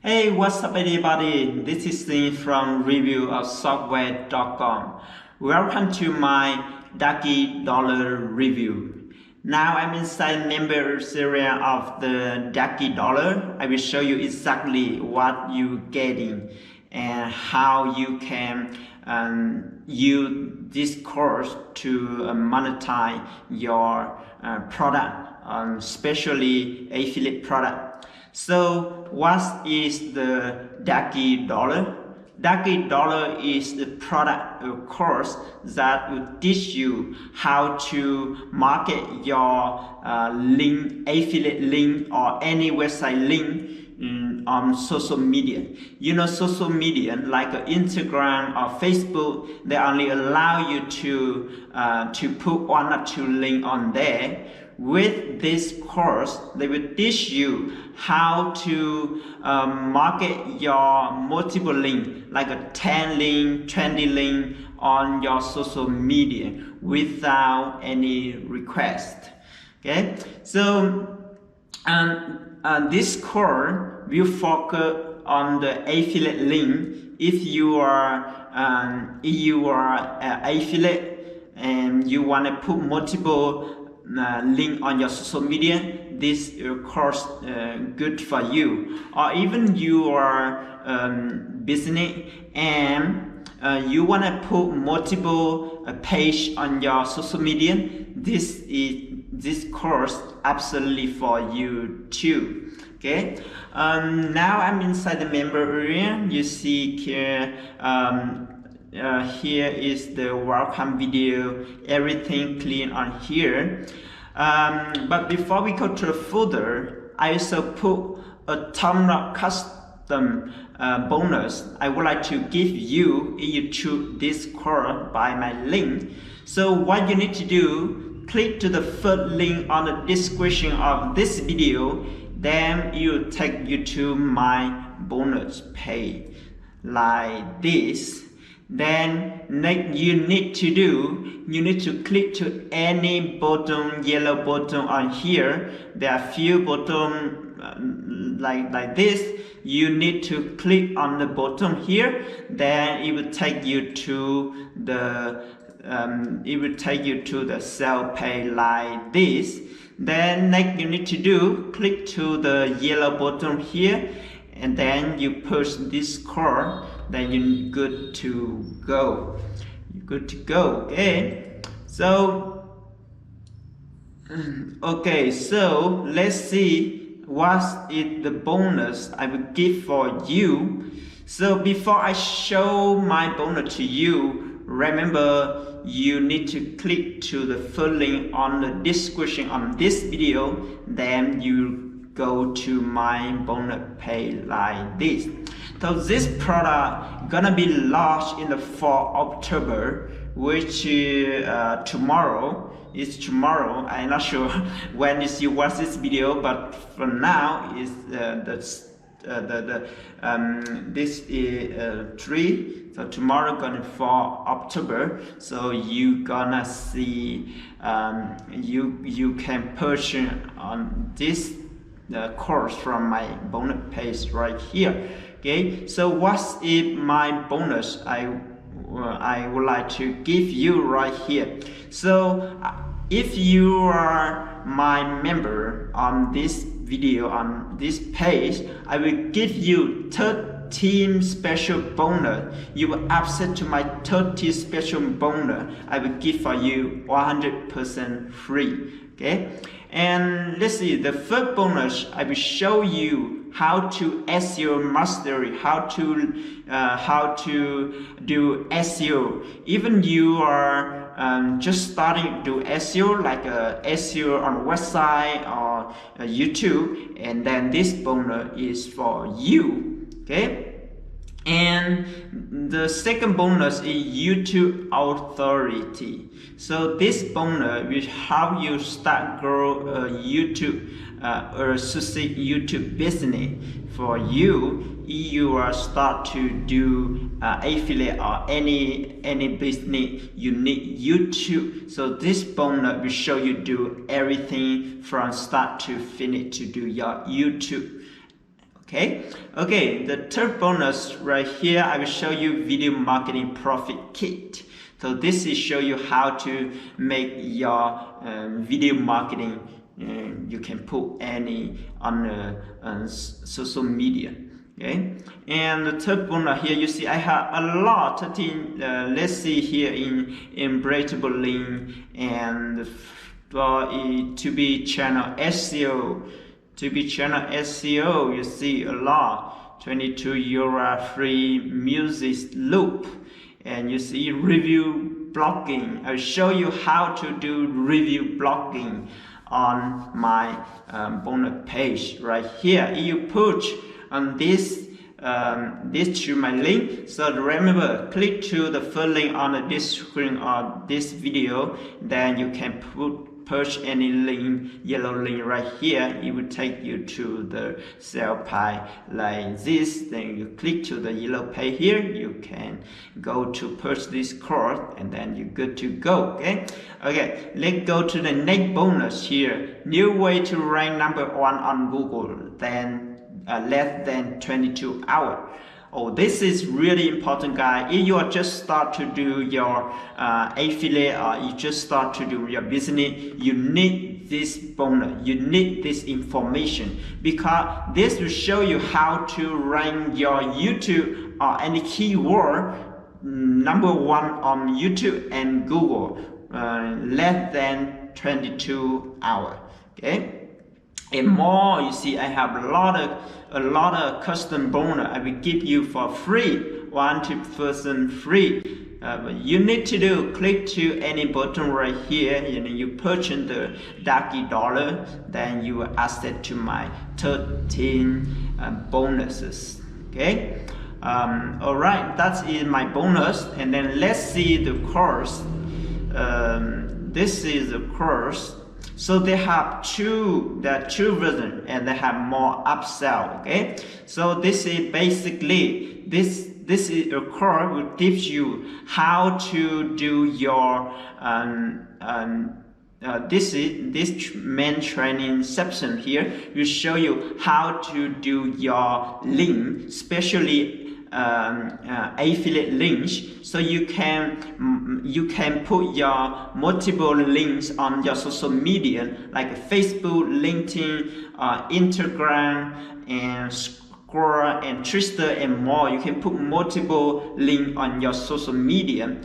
Hey, what's up everybody? This is Sinh from reviewofsoftware.com. Welcome to my Ducky Dollar review. Now I'm inside member area of the Ducky Dollar. I will show you exactly what you're getting and how you can use this course to monetize your product, especially affiliate product. So what is the Ducky Dollar? Ducky Dollar is the product course that will teach you how to market your affiliate link or any website link on social media. You know, social media like Instagram or Facebook, they only allow you to put one or two links on there. With this course, they will teach you how to market your multiple link, like a 10 link, 20 link on your social media without any request. Okay, so this course will focus on the affiliate link. If you are an affiliate and you want to put multiple link on your social media, this course good for you. Or even you are business and you want to put multiple page on your social media, this course absolutely for you too. Okay, now I'm inside the member area. You see here here is the welcome video, everything clean on here. But before we go to further, I also put a ton of custom bonus I would like to give you if you choose this course by my link. So what you need to do, click to the first link on the description of this video, then it will take you to my bonus page like this. Then next you need to click to any button, yellow button on here. There are few buttons like this. You need to click on the button here, then it will take you to the sale page like this. Then next you need to click to the yellow button here, and then you push this card, then you're good to go. Okay, so let's see what is the bonus I will give for you. So before I show my bonus to you, remember you need to click to the first link on the description on this video, then you go to my bonus page like this. So this product gonna be launched in the 4th October, which tomorrow. It's tomorrow. I'm not sure when you watch this video, but for now is this is 3. So tomorrow gonna 4 October. So you gonna see you can purchase on this course from my bonus page right here. Okay, so what is my bonus I would like to give you right here. So if you are my member on this video, on this page, I will give you 13 special bonus. You will access to my 30 special bonus I will give for you 100% free. Okay, and let's see, the first bonus I will show you how to SEO mastery, how to do SEO. Even you are just starting to do SEO, like SEO on website or YouTube, and then this bonus is for you. Okay. And the second bonus is YouTube authority. So this bonus will help you start grow YouTube or succeed YouTube business for you. If you are start to do affiliate or any business, you need YouTube. So this bonus will show you do everything from start to finish to do your YouTube. Okay, the third bonus right here, I will show you video marketing profit kit. So this is show you how to make your video marketing. You can put any on social media. Okay, and the third bonus here, you see I have a lot. Let's see here in breakable link and for to be channel SEO. To be channel SEO, you see a lot. 22 euro free music loop, and you see review blogging. I'll show you how to do review blogging on my bonus page right here. You push on this to my link. So remember, click to the first link on this screen or this video, then you can push any link, yellow link right here. It will take you to the sale page like this. Then you click to the yellow page here. You can go to purchase this course, and then you're good to go. Okay, let's go to the next bonus here. New way to rank #1 on Google, then less than 22 hours. Oh, this is really important, guys. If you are just start to do your affiliate, or you just start to do your business, you need this bonus. You need this information, because this will show you how to rank your YouTube or any keyword #1 on YouTube and Google less than 22 hours. Okay. And more, you see, I have a lot of custom bonus I will give you for free, 1% free. You need to do, click to any button right here, and you purchase the Ducky Dollars, then you will access to my 13 bonuses. Okay. All right, that is my bonus, and then let's see the course. This is the course. So they have two versions, and they have more upsell. Okay, so this is basically this is a course which gives you how to do your this main training section here will show you how to do your link, especially affiliate links, so you can put your multiple links on your social media like Facebook, LinkedIn, Instagram, and Square, and Twitter, and more. You can put multiple links on your social media.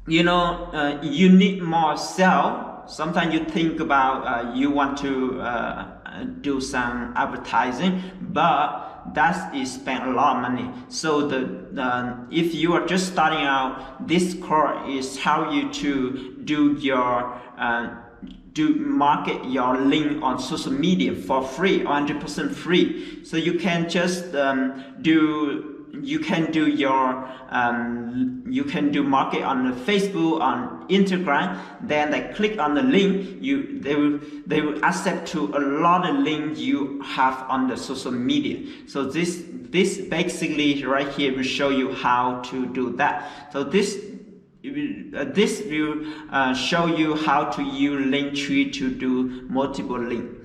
You know, you need more sell. Sometimes you think about you want to do some advertising, but that is spend a lot of money. So if you are just starting out, this course is how you to do your market your link on social media for free, 100% free. So you can just you can do market on the Facebook, on Instagram. Then they click on the link, they will accept to a lot of links you have on the social media. So this basically right here will show you how to do that. So this will show you how to use Linktree to do multiple links.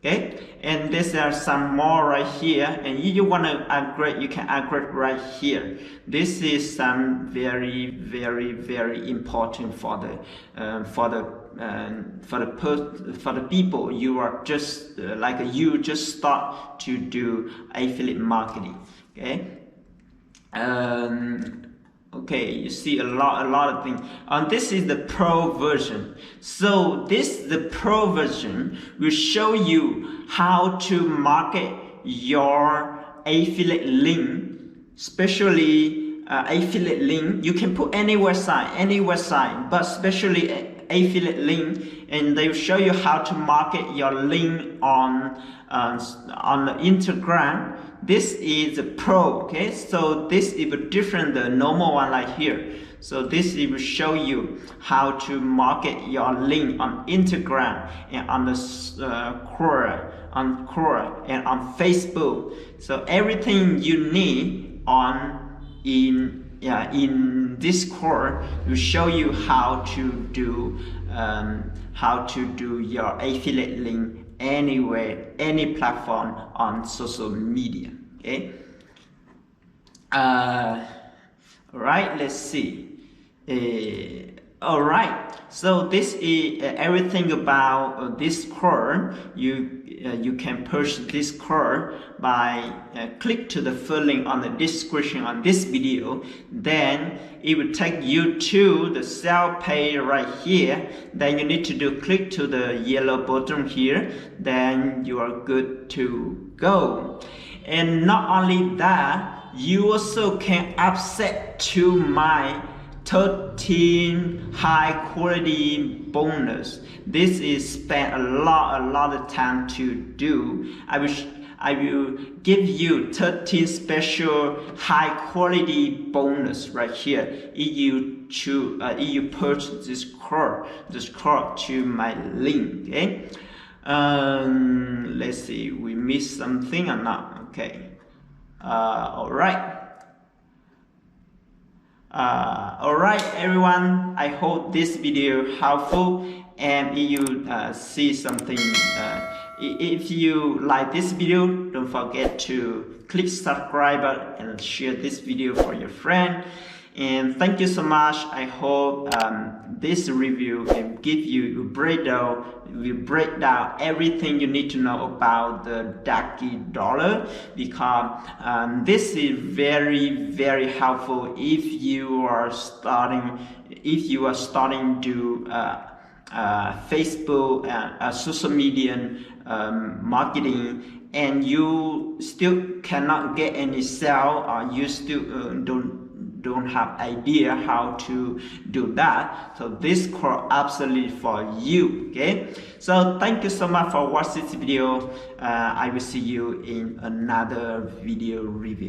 Okay, and there are some more right here, and if you want to upgrade, you can upgrade right here. This is some very important for the people you are just you just start to do affiliate marketing. Okay. Okay, you see a lot of things. This is the pro version. So the pro version will show you how to market your affiliate link, especially affiliate link. You can put any website, but especially affiliate link, and they will show you how to market your link on the Instagram. This is a pro. Okay, so this is different the normal one like here. So this will show you how to market your link on Instagram and on the Quora, and on Facebook. So everything you need in this course will show you how to do your affiliate link anywhere, any platform on social media. Okay. All right, let's see. All right, so this is everything about this course. You can purchase this course by click to the full link on the description on this video. Then it will take you to the sale page right here. Then you need to do click to the yellow button here. Then you are good to go. And not only that, you also can access to my 13 high quality bonus. This is spent a lot of time to do. I will give you 13 special high quality bonus right here if you purchase this course to my link. Okay. Let's see, we missed something or not. Okay. All right. Alright everyone, I hope this video helpful, and if you see something, if you like this video, don't forget to click subscribe and share this video for your friend. And thank you so much. I hope this review will give you break down everything you need to know about the Ducky Dollar, because this is very helpful if you are starting to Facebook social media marketing, and you still cannot get any sale, or you still don't have idea how to do that. So this course absolutely for you. Okay, so thank you so much for watching this video. I will see you in another video review.